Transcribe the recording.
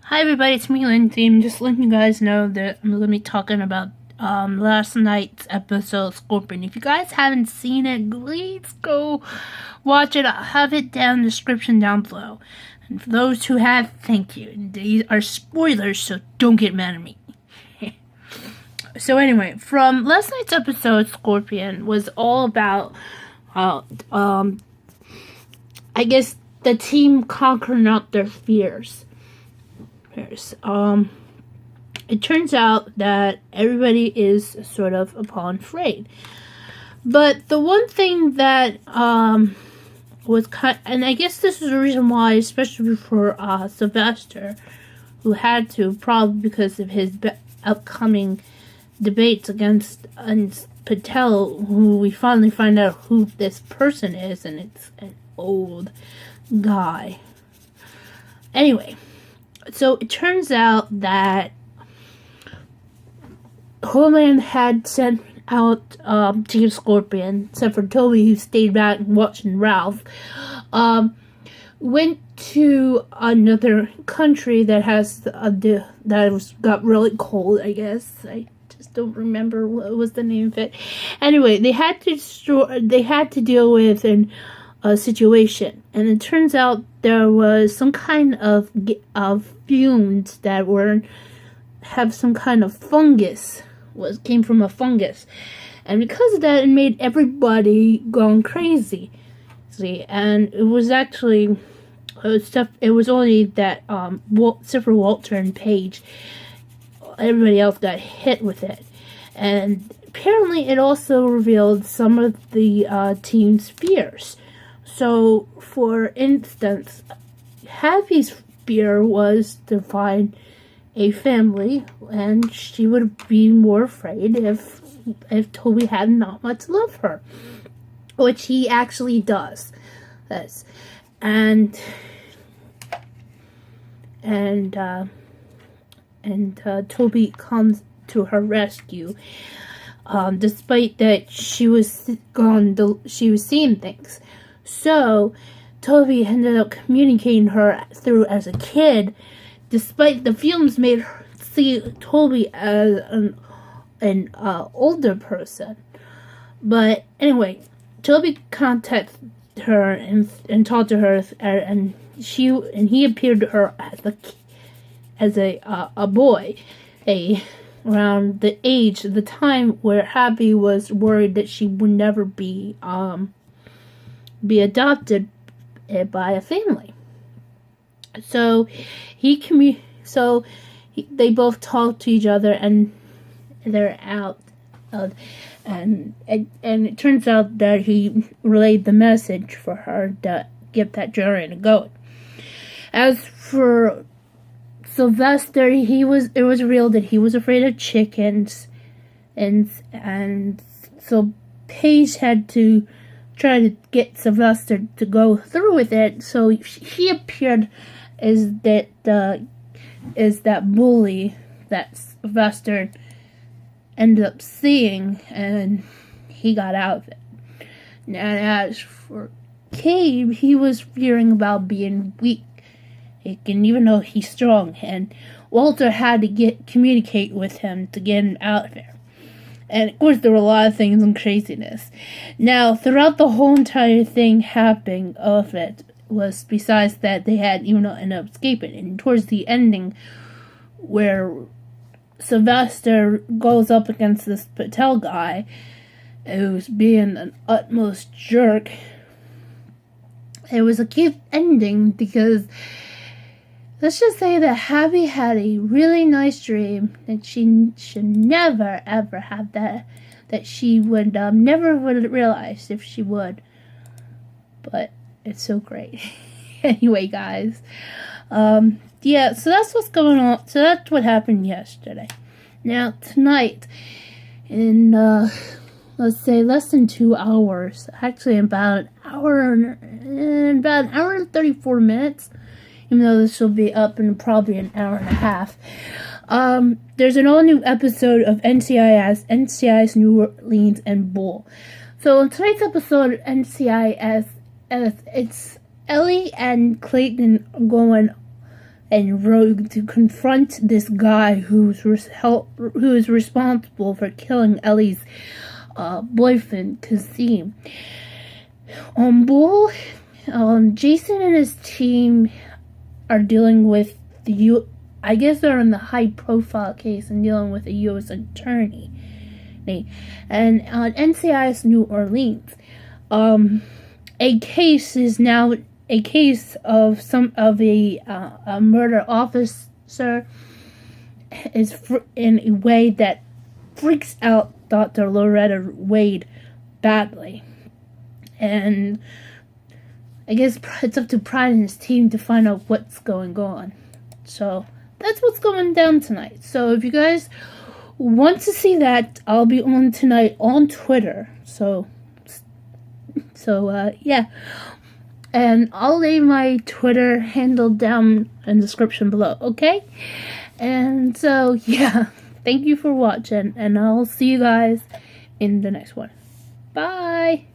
Hi everybody, it's me Lindsay. I'm just letting you guys know that I'm going to be talking about last night's episode Scorpion. If you guys haven't seen it, please go watch it. I'll have it down in the description down below. And for those who have, thank you. And these are spoilers, so don't get mad at me. So anyway, from last night's episode, Scorpion was all about I guess the team conquering out their fears. It turns out that everybody is sort of upon afraid. But the one thing that was and I guess this is the reason why, especially for Sylvester, who had to, probably because of his upcoming debates against Patel, who we finally find out who this person is, and it's an old guy. Anyway. So it turns out that Homeland had sent out Team Scorpion, except for Toby, who stayed back and watching Ralph. Went to another country that has got really cold. I guess I just don't remember what was the name of it. Anyway, they had to deal with a situation, and it turns out there was some kind of fumes that have some kind of fungus, came from a fungus, and because of that, it made everybody gone crazy. See, and it was actually it was only that except for Walter and Paige, everybody else got hit with it, and apparently it also revealed some of the team's fears. So, for instance, Happy's fear was to find a family, and she would be more afraid if Toby had not much love for her, which he actually does. And Toby comes to her rescue, despite that she was seeing things. So, Toby ended up communicating her through as a kid, despite the films made her see Toby as an older person. But anyway, Toby contacted her and talked to her, and he appeared to her as a boy, around the age, the time where Happy was worried that she would never be adopted by a family. So they both talk to each other, and they're out, and it turns out that he relayed the message for her to get that journey going. As for Sylvester, it was real that he was afraid of chickens, and so Paige had to try to get Sylvester to go through with it. So he appeared as that bully that Sylvester ended up seeing, and he got out of it. And as for Cabe, he was fearing about being weak, and even though he's strong, and Walter had to communicate with him to get him out of there. And of course, there were a lot of things and craziness. Now, throughout the whole entire thing happening of it, was besides that they had even ended up escaping. And towards the ending, where Sylvester goes up against this Patel guy, who's being an utmost jerk, it was a cute ending because, let's just say that Happy had a really nice dream that she should never ever have that she would never would realize if she would. But it's so great. Anyway, guys, yeah, so that's what's going on. So that's what happened yesterday. Now tonight, in let's say less than 2 hours, actually about an hour and 34 minutes. Even though this will be up in probably an hour and a half. There's an all-new episode of NCIS New Orleans and Bull. So in tonight's episode of NCIS, it's Ellie and Clayton going and Rogue to confront this guy who is responsible for killing Ellie's boyfriend, Kazim. Bull, Jason and his team are dealing with I guess they're in the high-profile case and dealing with a U.S. attorney. And on NCIS New Orleans, a case is now a case of a murder officer is in a way that freaks out Dr. Loretta Wade badly. And I guess it's up to Pride and his team to find out what's going on. So that's what's going down tonight. So if you guys want to see that, I'll be on tonight on Twitter. So yeah. And I'll leave my Twitter handle down in the description below, okay? And so, yeah. Thank you for watching, and I'll see you guys in the next one. Bye!